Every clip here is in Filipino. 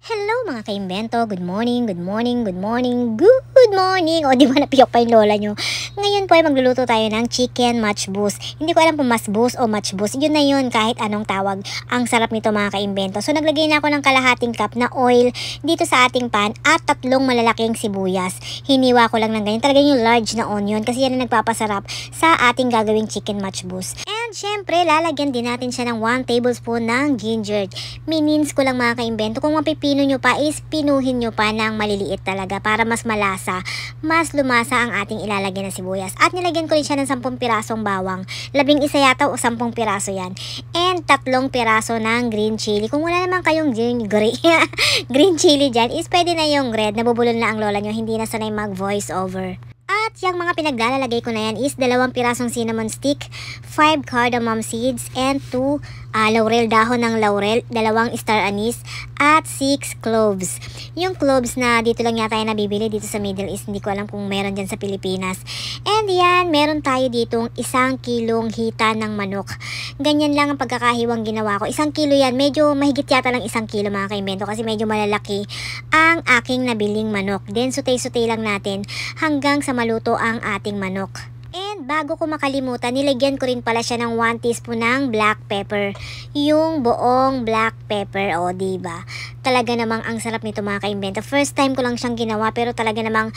Hello mga kaimbento, good morning, good morning, good morning, good morning. O di ba napiyok pa yung lola nyo? Ngayon po ay magluluto tayo ng chicken matchbus. Hindi ko alam kung masbus o matchbus. Yun na yun kahit anong tawag. Ang sarap nito mga kaimbento. So naglagay na ako ng kalahating cup na oil dito sa ating pan at 3 malalaking sibuyas. Hiniwa ko lang ng ganyan. Talaga yung large na onion kasi yan ang nagpapasarap sa ating gagawing chicken matchbus. And syempre lalagyan din natin siya ng 1 tablespoon ng ginger. Minins ko lang mga kaimbento. Kung mapipino nyo pa is pinuhin nyo pa ng maliliit talaga para mas malasa, mas lumasa ang ating ilalagay na sibuyas. At nilagyan ko rin siya ng 10 pirasong bawang. 11 yata o 10 piraso yan. And 3 piraso ng green chili. Kung wala naman kayong green chili dyan is pwede na yung red. Nabubulol na ang lola nyo. Hindi na sanay mag voice over. At yung mga pinaglalagay ko na yan is 2 pirasong cinnamon stick, 5 cardamom seeds, and 2 laurel, dahon ng laurel, 2 star anise, at 6 cloves. Yung cloves na dito lang yata yung nabibili dito sa Middle East, hindi ko alam kung meron dyan sa Pilipinas. And yan, meron tayo ditong 1 kilong hita ng manok. Ganyan lang ang pagkakahiwang ginawa ko. 1 kilo yan, medyo mahigit yata lang 1 kilo mga kaimbento kasi medyo malalaki ang aking nabiling manok. Then sutay-sutay lang natin hanggang sa maluto ang ating manok. And bago ko makalimutan, nilagyan ko rin pala siya ng 1 teaspoon ng black pepper. Yung buong black pepper, o diba? Talaga namang ang sarap nito mga kaimbento. First time ko lang siyang ginawa pero talaga namang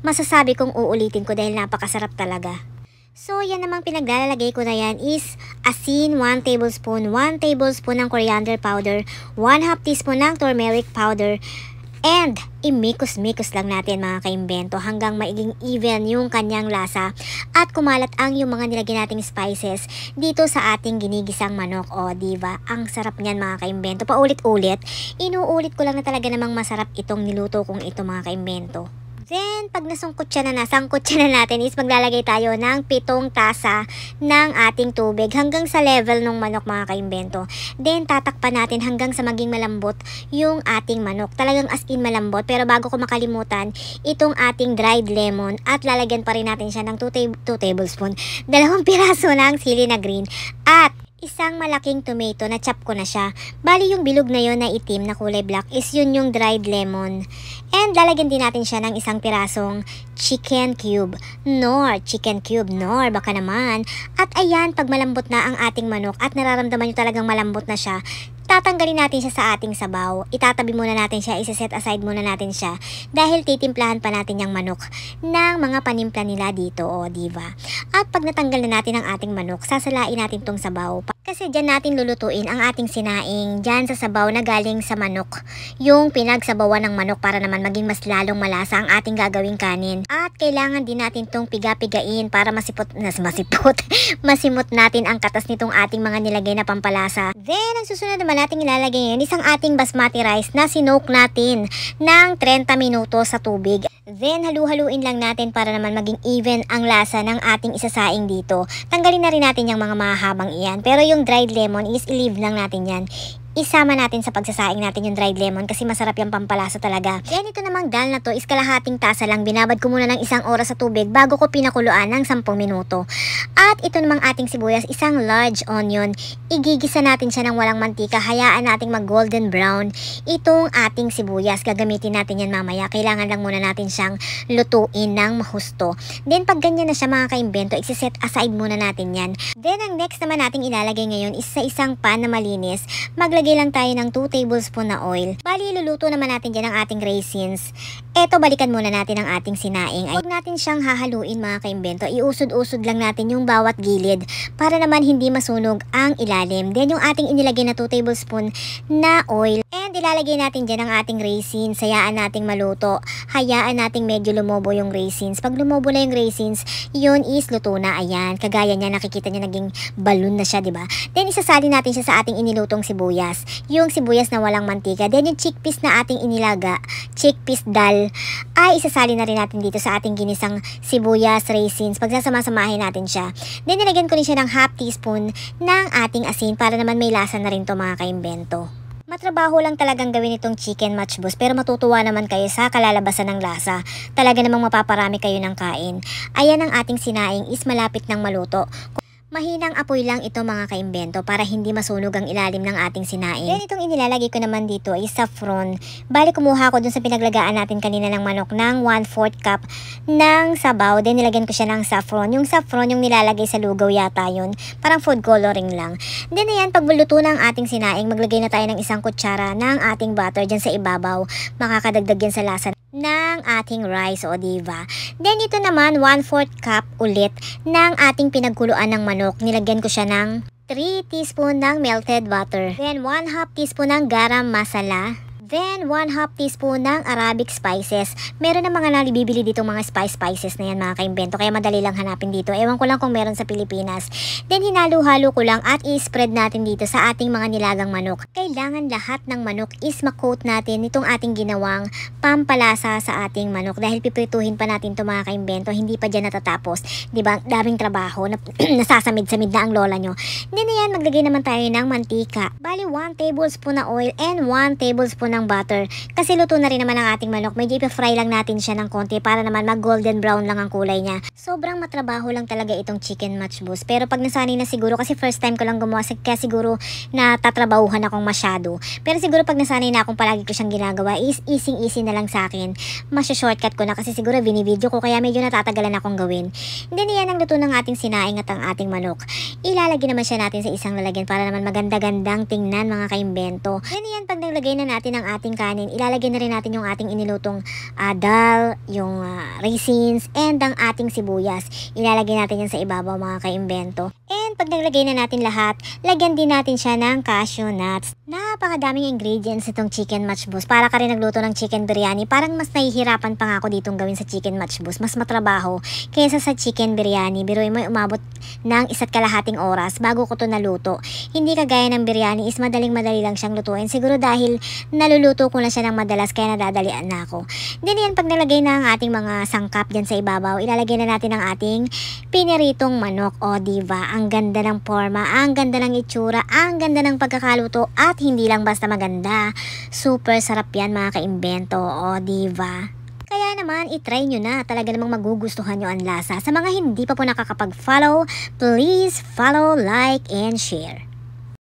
masasabi kong uulitin ko dahil napakasarap talaga. So yan namang pinaglalagay ko na yan is asin 1 tablespoon, 1 tablespoon ng coriander powder, 1/2 teaspoon ng turmeric powder, and imikos-mikos lang natin mga kaimbento hanggang maiging even yung kanyang lasa at kumalat ang yung mga nilagyan nating spices dito sa ating ginigisang manok. O diba? Ang sarap niyan mga kaimbento. Paulit-ulit, inuulit ko lang na talaga namang masarap itong niluto kong ito mga kaimbento. Then, pag nasangkot siya na natin is maglalagay tayo ng 7 tasa ng ating tubig hanggang sa level ng manok mga kaimbento. Then, tatakpan natin hanggang sa maging malambot yung ating manok. Talagang as in malambot. Pero bago ko makalimutan, itong ating dried lemon at lalagyan pa rin natin siya ng 2 tablespoon, 2 piraso ng sili na green at 1 malaking tomato na chop ko na siya. Bali yung bilog na yon na itim na kulay black is yun yung dried lemon. And lalagyan din natin siya ng 1 pirasong chicken cube. Chicken cube, baka naman. At ayan, pag malambot na ang ating manok at nararamdaman nyo talagang malambot na siya, tatanggalin natin siya sa ating sabaw. Itatabi muna natin siya, isa-set aside muna natin siya dahil titimplahan pa natin yung manok ng mga panimpla nila dito, o diba? At pag natanggal na natin ang ating manok, sasalain natin tong sabaw. Kasi dyan natin lulutuin ang ating sinaing dyan sa sabaw na galing sa manok. Yung pinagsabawan ng manok para naman maging mas lalong malasa ang ating gagawing kanin. At kailangan din natin tong piga-pigain para masimot natin ang katas nitong ating mga nilagay na pampalasa. Then, ang susunod naman natin ilalagay ngayon isang ating basmati rice na sinoke natin ng 30 minuto sa tubig. Then, halu-haluin lang natin para naman maging even ang lasa ng ating isasaing dito. Tanggalin na rin natin yung mga mahabang iyan. Pero yung dried lemon is i-leave lang natin yan. Isama natin sa pagsasaing natin yung dried lemon kasi masarap yung pampalasa talaga. Yan, ito namang dal na to is kalahating tasa lang. Binabad ko muna ng 1 oras sa tubig bago ko pinakuluan ng 10 minuto. At ito namang ating sibuyas, 1 large onion. Igigisa natin siya ng walang mantika. Hayaan nating mag golden brown itong ating sibuyas. Gagamitin natin yan mamaya. Kailangan lang muna natin siyang lutuin ng mahusto. Then pag ganyan na siya mga kaimbento, i-set aside muna natin yan. Then ang next naman nating ilalagay ngayon is sa isang pan na malinis. Maglagay lang tayo ng 2 tablespoon na oil. Bali, luluto naman natin dyan ang ating raisins. Eto, balikan muna natin ang ating sinaing. Huwag natin siyang hahaluin mga kaimbento. Iusod-usod lang natin yung bawat gilid para naman hindi masunog ang ilalim. Then yung ating inilagay na 2 tablespoon na oil. And ilalagay natin dyan ang ating raisins. Hayaan nating maluto. Hayaan nating medyo lumobo yung raisins. Pag lumobo na yung raisins, yun is luto na. Ayan, kagaya niya, nakikita niya naging balloon na siya, diba? Then isasali natin siya sa ating inilutong sibuyas. Yung sibuyas na walang mantika. Then yung chickpeas na ating inilaga, chickpeas dal, ay isasali na rin natin dito sa ating ginisang sibuyas, raisins. Pagsasama-samahin natin siya. Then nilagyan ko rin siya ng 1/2 teaspoon ng ating asin para naman may lasa na rin to mga kaimbento. Matrabaho lang talagang gawin itong chicken matchbus pero matutuwa naman kayo sa kalalabasan ng lasa. Talaga namang mapaparami kayo ng kain. Ayan ang ating sinaing is malapit ng maluto. Mahinang apoy lang ito mga kaimbento para hindi masunog ang ilalim ng ating sinaing. Then itong inilalagay ko naman dito ay saffron. Bali kumuha ko dun sa pinaglagaan natin kanina ng manok ng 1/4 cup ng sabaw. Then nilagyan ko siya ng saffron. Yung saffron yung nilalagay sa lugaw yata yun. Parang food coloring lang. Then ayan, pag luto ng ating sinaing, maglagay na tayo ng 1 kutsara ng ating butter dyan sa ibabaw. Makakadagdag yan sa lasa ng ating rice, o diba? Then ito naman 1/4 cup ulit ng ating pinagkuluan ng manok. Nilagyan ko siya ng 3 teaspoon ng melted butter. Then 1/2 teaspoon ng garam masala. Then 1/2 teaspoon ng Arabic spices. Meron na mga nalibibili dito mga spices na yan mga kaimbento. Kaya madali lang hanapin dito. Ewan ko lang kung meron sa Pilipinas. Then hinalo-halo ko lang at i-spread natin dito sa ating mga nilagang manok. Kailangan lahat ng manok is makoat natin itong ating ginawang pampalasa sa ating manok. Dahil piprituhin pa natin ito mga kaimbento. Hindi pa dyan natatapos. Diba? Daming trabaho. Nasasamid-samid na ang lola nyo. Then ayan, maglagay naman tayo ng mantika. Bali 1 tablespoon na oil and 1 tablespoon ng butter. Kasi luto na rin naman ang ating manok. Medyo ipa-fry lang natin siya ng konti para naman mag golden brown lang ang kulay niya. Sobrang matrabaho lang talaga itong chicken matchbox. Pero pag nasanay na siguro, kasi first time ko lang gumawa, kaya siguro natatrabahuhan akong masyado. Pero siguro pag nasanay na akong palagi ko siyang ginagawa, is easy na lang sa akin. Masya-shortcut ko na kasi siguro binivideo ko, kaya medyo natatagalan akong gawin. Then yan ang luto ng ating sinaing at ang ating manok. Ilalagay naman siya natin sa isang lalagyan para naman maganda-gandang tingnan mga kaimbento. Then yan, pag naglagay na natin ang ating kanin, ilalagay na rin natin yung ating inilutong dal, yung raisins, and ang ating sibuyas. Ilalagay natin yan sa ibabaw mga kaimbento. And pag naglagay na natin lahat, lagyan din natin siya ng cashew nuts. Napakadaming ingredients itong chicken matchbox. Para ka rin nagluto ng chicken biryani, parang mas nahihirapan pa nga ako ditong gawin sa chicken matchbox. Mas matrabaho kaysa sa chicken biryani. Biruin mo, umabot ng 1.5 oras bago ko to naluto. Hindi kagaya ng biryani is madaling-madali lang siyang lutuin. Siguro dahil naluluto ko na siya ng madalas kaya nadadalian na ako. Then yan, pag nalagay na ang ating mga sangkap dyan sa ibabaw, ilalagay na natin ang ating piniritong manok. O diba, ang ganda ng forma, ang ganda ng itsura, ang ganda ng pagkakaluto, at hindi lang basta maganda. Super sarap yan mga kaimbento. O diba? Kaya naman, itry nyo na. Talaga namang magugustuhan nyo ang lasa. Sa mga hindi pa po nakakapag-follow, please follow, like, and share.